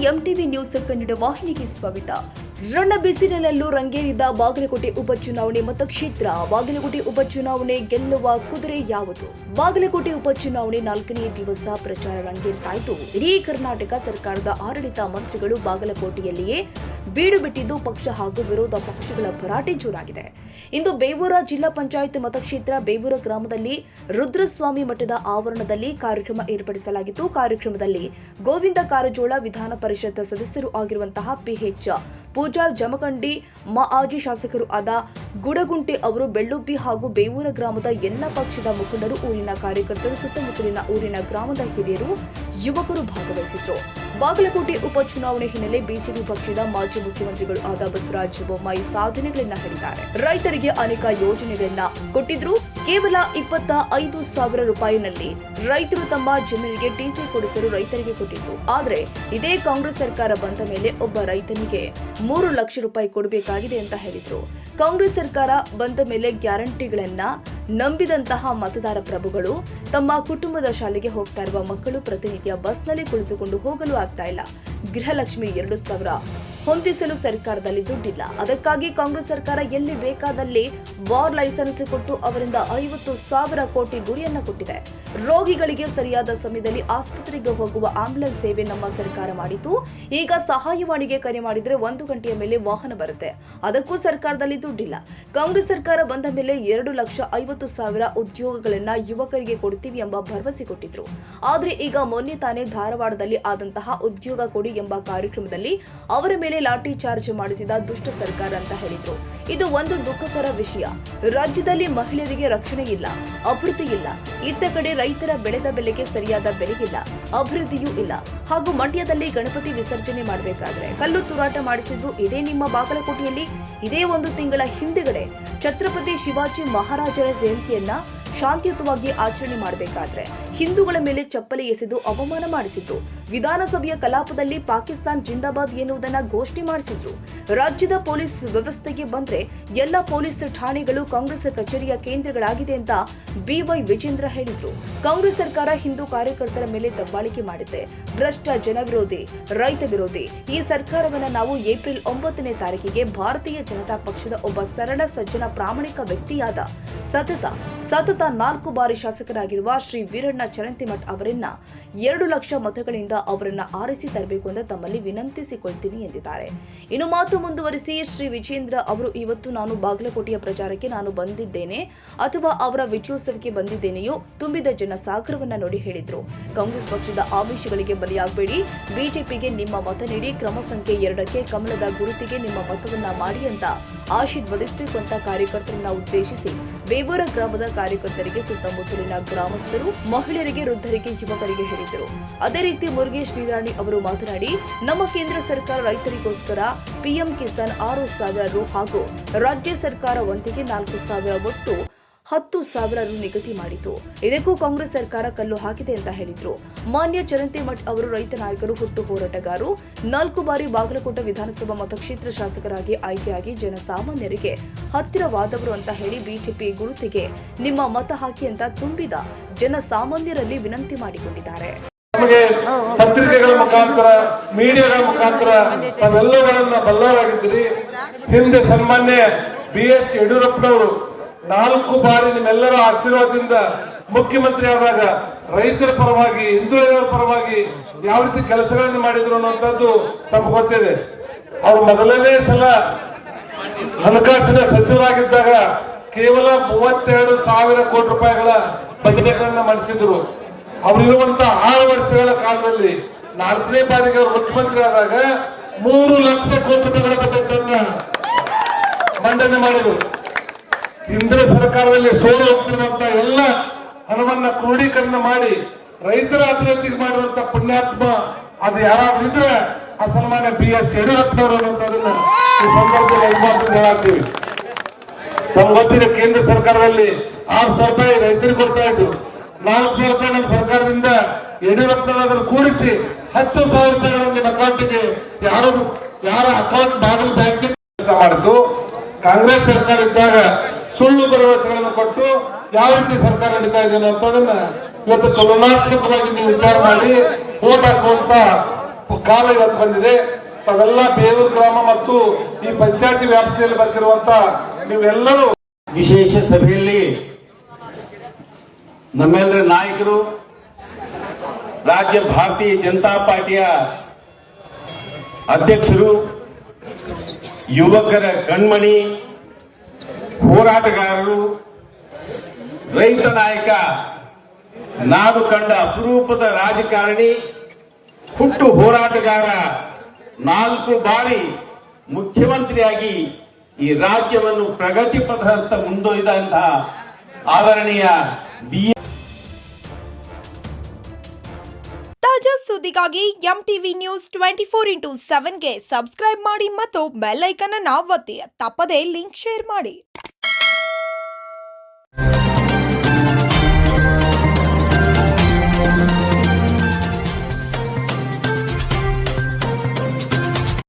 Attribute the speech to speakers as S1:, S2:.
S1: MTV news Kannada ವಾಹಿನಿಗೆ ಸ್ವಾಗತ. ಬಿಸಿಲಿನಲ್ಲೂ ರಂಗೇರಿದ ಬಾಗಲಕೋಟೆ ಉಪಚುನಾವಣೆ ಮತಕ್ಷೇತ್ರ. ಬಾಗಲಕೋಟೆ ಉಪಚುನಾವಣೆ ಗೆಲ್ಲುವ ಕುದುರೆ ಯಾವುದು? ಬಾಗಲಕೋಟೆ ಉಪಚುನಾವಣೆ 4ನೇ ದಿವಸ ಪ್ರಚಾರ ರಂಗೇರ್ತಾಯಿತು. ಇಡೀ ಕರ್ನಾಟಕ ಸರ್ಕಾರದ ಆಡಳಿತ ಮಂತ್ರಿಗಳು ಬಾಗಲಕೋಟೆಯಲ್ಲಿಯೇ ಬೀಡು ಬಿಟ್ಟಿದ್ದು ಪಕ್ಷ ಹಾಗೂ ವಿರೋಧ ಪಕ್ಷಗಳ ಭರಾಟೆ ಜೋರಾಗಿದೆ. ಇಂದು ಬೇವೂರ ಜಿಲ್ಲಾ ಪಂಚಾಯತ್ ಮತಕ್ಷೇತ್ರ ಬೇವೂರ ಗ್ರಾಮದಲ್ಲಿ ರುದ್ರಸ್ವಾಮಿ ಮಠದ ಆವರಣದಲ್ಲಿ ಕಾರ್ಯಕ್ರಮ ಏರ್ಪಡಿಸಲಾಗಿತ್ತು. ಕಾರ್ಯಕ್ರಮದಲ್ಲಿ ಗೋವಿಂದ ಕಾರಜೋಳ, ವಿಧಾನ ಪರಿಷತ್ ಸದಸ್ಯರು ಆಗಿರುವಂತಹ PH ಪೂಜಾರ್, ಜಮಖಂಡಿ ಮಾಜಿ ಶಾಸಕರು ಆದ ಗುಡಗುಂಟೆ ಅವರು, ಬೆಳ್ಳುಬ್ಬಿ ಹಾಗೂ ಬೇವೂರ ಗ್ರಾಮದ ಎಲ್ಲ ಪಕ್ಷದ ಮುಖಂಡರು, ಊರಿನ ಕಾರ್ಯಕರ್ತರು, ಸುತ್ತಮುತ್ತಲಿನ ಊರಿನ ಗ್ರಾಮದ ಹಿರಿಯರು, ಯುವಕರು ಭಾಗವಹಿಸಿದ್ರು. ಬಾಗಲಕೋಟೆ ಉಪಚುನಾವಣೆ ಹಿನ್ನೆಲೆ ಬಿಜೆಪಿ ಪಕ್ಷದ ಮಾಜಿ ಮುಖ್ಯಮಂತ್ರಿಗಳು ಆದ ಬಸವರಾಜ ಬೊಮ್ಮಾಯಿ ಸಾಧನೆಗಳನ್ನ ಹೇಳಿದ್ದಾರೆ. ರೈತರಿಗೆ ಅನೇಕ ಯೋಜನೆಗಳನ್ನ ಕೊಟ್ಟಿದ್ರು. ಕೇವಲ 25,000 ರೂಪಾಯಿನಲ್ಲಿ ರೈತರು ತಮ್ಮ ಜಮೀನಿಗೆ ಟಿಸಿ ಕೊಡಿಸಲು ರೈತರಿಗೆ ಕೊಟ್ಟಿದ್ರು. ಆದ್ರೆ ಇದೇ ಕಾಂಗ್ರೆಸ್ ಸರ್ಕಾರ ಬಂದ ಮೇಲೆ ಒಬ್ಬ ರೈತನಿಗೆ 3 ಲಕ್ಷ ರೂಪಾಯಿ ಕೊಡಬೇಕಾಗಿದೆ ಅಂತ ಹೇಳಿದ್ರು. ಕಾಂಗ್ರೆಸ್ ಸರ್ಕಾರ ಬಂದ ಮೇಲೆ ಗ್ಯಾರಂಟಿಗಳನ್ನ ನಂಬಿದಂತಹ ಮತದಾರ ಪ್ರಭುಗಳು ತಮ್ಮ ಕುಟುಂಬದ ಶಾಲೆಗೆ ಹೋಗ್ತಾ ಇರುವ ಮಕ್ಕಳು ಪ್ರತಿನಿತ್ಯ ಬಸ್ನಲ್ಲಿ ಕುಳಿತುಕೊಂಡು ಹೋಗಲು ಆಗ್ತಾ ಇಲ್ಲ. ಗೃಹಲಕ್ಷ್ಮಿ 2,000 ಹೊಂದಿಸಲು ಸರ್ಕಾರದಲ್ಲಿ ದುಡ್ಡಿಲ್ಲ. ಅದಕ್ಕಾಗಿ ಕಾಂಗ್ರೆಸ್ ಸರ್ಕಾರ ಎಲ್ಲಿ ಬೇಕಾದಲ್ಲಿ ವಾರ್ ಲೈಸೆನ್ಸ್ ಕೊಟ್ಟು ಅವರಿಂದ 50,000 ಕೋಟಿ ಗುರಿಯನ್ನ ಕೊಟ್ಟಿದೆ. ರೋಗಿಗಳಿಗೆ ಸರಿಯಾದ ಸಮಯದಲ್ಲಿ ಆಸ್ಪತ್ರೆಗೆ ಹೋಗುವ ಆಂಬ್ಯುಲೆನ್ಸ್ ಸೇವೆ ನಮ್ಮ ಸರ್ಕಾರ ಮಾಡಿತು. ಈಗ ಸಹಾಯವಾಣಿಗೆ ಕರೆ ಮಾಡಿದ್ರೆ 1 ಗಂಟೆಯ ಮೇಲೆ ವಾಹನ ಬರುತ್ತೆ. ಅದಕ್ಕೂ ಸರ್ಕಾರದಲ್ಲಿ ದುಡ್ಡಿಲ್ಲ. ಕಾಂಗ್ರೆಸ್ ಸರ್ಕಾರ ಬಂದ ಮೇಲೆ 2,50,000 ಉದ್ಯೋಗಗಳನ್ನ ಯುವಕರಿಗೆ ಕೊಡ್ತೀವಿ ಎಂಬ ಭರವಸೆ ಕೊಟ್ಟಿದ್ರು. ಆದ್ರೆ ಈಗ ಮೊನ್ನೆ ತಾನೇ ಧಾರವಾಡದಲ್ಲಿ ಆದಂತಹ ಉದ್ಯೋಗ ಕೊಡಿ ಎಂಬ ಕಾರ್ಯಕ್ರಮದಲ್ಲಿ ಅವರ ಮೇಲೆ ಲಾಠಿ ಚಾರ್ಜ್ ಮಾಡಿಸಿದ ದುಷ್ಟ ಸರ್ಕಾರ ಅಂತ ಹೇಳಿದ್ರು. ಇದು ಒಂದು ದುಃಖಕರ ವಿಷಯ. ರಾಜ್ಯದಲ್ಲಿ ಮಹಿಳೆಯರಿಗೆ ರಕ್ಷಣೆ ಇಲ್ಲ, ಅಭಿವೃದ್ಧಿ ಇಲ್ಲ. ಇತ್ತ ಕಡೆ ರೈತರ ಬೆಳೆದ ಬೆಲೆಗೆ ಸರಿಯಾದ ಬೆಲೆಗಿಲ್ಲ, ಅಭಿವೃದ್ಧಿಯೂ ಇಲ್ಲ. ಹಾಗೂ ಮಂಡ್ಯದಲ್ಲಿ ಗಣಪತಿ ವಿಸರ್ಜನೆ ಮಾಡಬೇಕಾದ್ರೆ ಕಲ್ಲು ತೂರಾಟ ಮಾಡಿಸಿದ್ರು. ಇದೇ ನಿಮ್ಮ ಬಾಗಲಕೋಟೆಯಲ್ಲಿ ಇದೇ 1 ತಿಂಗಳ ಹಿಂದೆಗಡೆ ಛತ್ರಪತಿ ಶಿವಾಜಿ ಮಹಾರಾಜರ ಜಯಂತಿಯನ್ನ ಶಾಂತಿಯುತವಾಗಿ ಆಚರಣೆ ಮಾಡಬೇಕಾದ್ರೆ ಹಿಂದೂಗಳ ಮೇಲೆ ಚಪ್ಪಲಿ ಎಸೆದು ಅವಮಾನ ಮಾಡಿಸಿದ್ರು. ವಿಧಾನಸಭೆಯ ಕಲಾಪದಲ್ಲಿ ಪಾಕಿಸ್ತಾನ್ ಜಿಂದಾಬಾದ್ ಎನ್ನುವುದನ್ನ ಘೋಷಣೆ ಮಾಡಿಸಿದ್ರು. ರಾಜ್ಯದ ಪೊಲೀಸ್ ವ್ಯವಸ್ಥೆಗೆ ಬಂದ್ರೆ ಎಲ್ಲ ಪೊಲೀಸ್ ಠಾಣೆಗಳು ಕಾಂಗ್ರೆಸ್ ಕಚೇರಿಯ ಕೇಂದ್ರಗಳಾಗಿದೆ ಅಂತ BY ವಿಜೇಂದ್ರ ಹೇಳಿದ್ರು. ಕಾಂಗ್ರೆಸ್ ಸರ್ಕಾರ ಹಿಂದೂ ಕಾರ್ಯಕರ್ತರ ಮೇಲೆ ದಬ್ಬಾಳಿಕೆ ಮಾಡಿದೆ. ಭ್ರಷ್ಟ, ಜನ ವಿರೋಧಿ, ರೈತ ವಿರೋಧಿ ಈ ಸರ್ಕಾರವನ್ನ ನಾವು ಏಪ್ರಿಲ್ 9ನೇ ತಾರೀಕಿಗೆ ಭಾರತೀಯ ಜನತಾ ಪಕ್ಷದ ಒಬ್ಬ ಸರಳ, ಸಜ್ಜನ, ಪ್ರಾಮಾಣಿಕ ವ್ಯಕ್ತಿಯಾದ ಸತತ 4 ಬಾರಿ ಶಾಸಕರಾಗಿರುವ ಶ್ರೀ ವೀರಣ್ಣ ಚರಂತಿಮಠ್ ಅವರನ್ನ 2 ಲಕ್ಷ ಮತಗಳಿಂದ ಅವರನ್ನ ಆರಿಸಿ ತರಬೇಕು ಅಂತ ತಮ್ಮಲ್ಲಿ ವಿನಂತಿಸಿಕೊಳ್ತೀನಿ ಎಂದಿದ್ದಾರೆ. ಇನ್ನು ಮಾತು ಮುಂದುವರಿಸಿ ಶ್ರೀ ವಿಜೇಂದ್ರ ಅವರು, ಇವತ್ತು ನಾನು ಬಾಗಲಕೋಟೆಯ ಪ್ರಚಾರಕ್ಕೆ ನಾನು ಬಂದಿದ್ದೇನೆ ಅಥವಾ ಅವರ ವಿಜಯೋತ್ಸವಕ್ಕೆ ಬಂದಿದ್ದೇನೆಯೋ ತುಂಬಿದ ಜನಸಾಗರವನ್ನ ನೋಡಿ ಹೇಳಿದ್ರು. ಕಾಂಗ್ರೆಸ್ ಪಕ್ಷದ ಆಮಿಷಗಳಿಗೆ ಬಲಿಯಾಗಬೇಡಿ, ಬಿಜೆಪಿಗೆ ನಿಮ್ಮ ಮತ ನೀಡಿ, ಕ್ರಮ ಸಂಖ್ಯೆ 2ಕ್ಕೆ ಕಮಲದ ಗುರುತಿಗೆ ನಿಮ್ಮ ಮತವನ್ನ ಮಾಡಿ ಅಂತ ಆಶೀರ್ವದಿಸಬೇಕು ಅಂತ ಕಾರ್ಯಕರ್ತರನ್ನ ಉದ್ದೇಶಿಸಿ ಬೇವೂರ ಗ್ರಾಮದ ಕಾರ್ಯಕರ್ತರಿಗೆ, ಸುತ್ತಮುತ್ತಲಿನ ಗ್ರಾಮಸ್ಥರು, ಮಹಿಳೆಯರಿಗೆ, ವೃದ್ಧರಿಗೆ, ಯುವಕರಿಗೆ ಹೇಳಿದರು. ಅದೇ ರೀತಿ ಮುರುಗೇಶ್ ನಿರಾಣಿ ಅವರು ಮಾತನಾಡಿ, ನಮ್ಮ ಕೇಂದ್ರ ಸರ್ಕಾರ ರೈತರಿಗೋಸ್ಕರ PM ಕಿಸಾನ್ 6,000 ರು ಹಾಗೂ ರಾಜ್ಯ ಸರ್ಕಾರ ಒಂದಿಗೆ 4,000 ಒಟ್ಟು 10,000 ರು ನಿಗದಿ ಮಾಡಿತು. ಇದಕ್ಕೂ ಕಾಂಗ್ರೆಸ್ ಸರ್ಕಾರ ಕಲ್ಲು ಹಾಕಿದೆ ಅಂತ ಹೇಳಿದ್ರು. ಮಾನ್ಯ ಚರಂತಿಮಠ್ ಅವರು ರೈತ ನಾಯಕರು, ಹುಟ್ಟು ಹೋರಾಟಗಾರರು, 4 ಬಾರಿ ಬಾಗಲಕೋಟೆ ವಿಧಾನಸಭಾ ಮತಕ್ಷೇತ್ರ ಶಾಸಕರಾಗಿ ಆಯ್ಕೆಯಾಗಿ ಜನಸಾಮಾನ್ಯರಿಗೆ ಹತ್ತಿರವಾದವರು ಅಂತ ಹೇಳಿ ಬಿಜೆಪಿ ಗುರುತಿಗೆ ನಿಮ್ಮ ಮತ ಹಾಕಿ ಅಂತ ತುಂಬಿದ ಜನಸಾಮಾನ್ಯರಲ್ಲಿ ವಿನಂತಿ ಮಾಡಿಕೊಂಡಿದ್ದಾರೆ.
S2: ಪತ್ರಿಕೆಗಳ ಮುಖಾಂತರ, ಮೀಡಿಯಾಗಳ ಮುಖಾಂತರ ತಾವೆಲ್ಲವರನ್ನ ಬಲ್ಲವರಾಗಿದ್ದೀರಿ. ಹಿಂದೆ ಸನ್ಮಾನ್ಯ BS ಯಡಿಯೂರಪ್ಪನವರು 4 ಬಾರಿ ನಿಮ್ಮೆಲ್ಲರ ಆಶೀರ್ವಾದದಿಂದ ಮುಖ್ಯಮಂತ್ರಿ ಆದಾಗ ರೈತರ ಪರವಾಗಿ, ಹಿಂದುಳಿದವರ ಪರವಾಗಿ ಯಾವ ರೀತಿ ಕೆಲಸಗಳನ್ನು ಮಾಡಿದ್ರು ಅನ್ನುವಂಥದ್ದು ತಮಗೆ ಗೊತ್ತಿದೆ. ಅವರು ಮೊದಲನೇ ಸಲ ಹಣಕಾಸಿನ ಸಚಿವರಾಗಿದ್ದಾಗ ಕೇವಲ 32,000 ಕೋಟಿ ರೂಪಾಯಿಗಳ ಬಜೆಟ್ ಅನ್ನ ಮಂಡಿಸಿದ್ರು. ಅವರಿರುವಂತಹ 6 ವರ್ಷಗಳ ಕಾಲದಲ್ಲಿ 4ನೇ ಬಾರಿಗೆ ಅವರು ಮುಖ್ಯಮಂತ್ರಿ ಆದಾಗ 3 ಲಕ್ಷ ಕೋಟಿ ರೂಪಾಯಿಗಳ ಬಜೆಟ್ ಅನ್ನ ಮಂಡನೆ ಮಾಡಿದರು. ಹಿಂದಿನ ಸರ್ಕಾರದಲ್ಲಿ ಸೋಲು ಹೋಗ್ತಿರುವಂತಹ ಎಲ್ಲ ಹಣವನ್ನ ಕ್ರೋಢೀಕರಣ ಮಾಡಿ ರೈತರ ಅಭಿವೃದ್ಧಿಗೆ ಮಾಡಿರುವಂತ ಪುಣ್ಯಾತ್ಮ ಅದು ಯಾರಾದ್ರೂ ಇದ್ರೆ ಆ ಸನ್ಮಾನ್ಯ BS ಯಡಿಯೂರಪ್ಪನವರು ಅನ್ನುವಂಥದ್ದನ್ನ ಈ ಸಂದರ್ಭದಲ್ಲಿ ಹೇಳಾಗ್ತೀವಿ. ಗೊತ್ತಿದೆ, ಕೇಂದ್ರ ಸರ್ಕಾರದಲ್ಲಿ 6,000 ರೂಪಾಯಿ ರೈತರಿಗೆ ಕೊಡ್ತಾ ಇದ್ರು. 4,000 ರೂಪಾಯಿ ನಮ್ಮ ಸರ್ಕಾರದಿಂದ ಯಡಿಯೂರಪ್ಪನವರನ್ನು ಕೂಡಿಸಿ 10,000 ರೂಪಾಯಿಗಳನ್ನು ನಿಮ್ಮ ಅಕೌಂಟ್ಗೆ ಯಾರ ಅಕೌಂಟ್ ಬಾಗಿಲು ಬ್ಯಾಂಕ್ ಕೆಲಸ ಮಾಡಿದ್ದು. ಕಾಂಗ್ರೆಸ್ ಸರ್ಕಾರ ಇದ್ದಾಗ ಸುಳ್ಳು ಭರವಸೆಗಳನ್ನು ಕೊಟ್ಟು ಯಾವ ರೀತಿ ಸರ್ಕಾರ ನಡೀತಾ ಇದೆ ಅನ್ನೋದನ್ನ ಇವತ್ತು ತುಲನಾತ್ಮಕವಾಗಿ ನೀವು ವಿಚಾರ ಮಾಡಿ ವೋಟ್ ಹಾಕುವಂತ ಕಾಲ ಇವತ್ತು ಬಂದಿದೆ. ತಾವೆಲ್ಲ ಬೇಲೂರು ಗ್ರಾಮ ಮತ್ತು ಈ ಪಂಚಾಯತಿ ವ್ಯಾಪ್ತಿಯಲ್ಲಿ ಬರ್ತಿರುವಂತ ನೀವೆಲ್ಲರೂ
S3: ವಿಶೇಷ ಸಭೆಯಲ್ಲಿ ನಮ್ಮೆಲ್ಲರ ನಾಯಕರು, ರಾಜ್ಯ ಭಾರತೀಯ ಜನತಾ ಪಾರ್ಟಿಯ ಅಧ್ಯಕ್ಷರು, ಯುವಕರ ಕಣ್ಮಣಿ, ಹೋರಾಟಗಾರರು, ರೈತ ನಾಯಕ, ನಾಡು ಕಂಡ ಅಪರೂಪದ ರಾಜಕಾರಣಿ, ಹುಟ್ಟು ಹೋರಾಟಗಾರ, 4 ಬಾರಿ ಮುಖ್ಯಮಂತ್ರಿಯಾಗಿ ಈ ರಾಜ್ಯವನ್ನು ಪ್ರಗತಿ ಪಥದತ್ತ ಮುಂದೊಯ್ದಂತಹ ಆದರಣೀಯ
S4: ತಾಜಾ ಸುದ್ದಿಗಾಗಿ MTV ನ್ಯೂಸ್ 24/7ಗೆ ಸಬ್ಸ್ಕ್ರೈಬ್ ಮಾಡಿ ಮತ್ತು ಬೆಲ್ ಐಕಾನ್ ಅನ್ನು ಒತ್ತಿ. ತಪ್ಪದೇ ಲಿಂಕ್ ಶೇರ್ ಮಾಡಿ.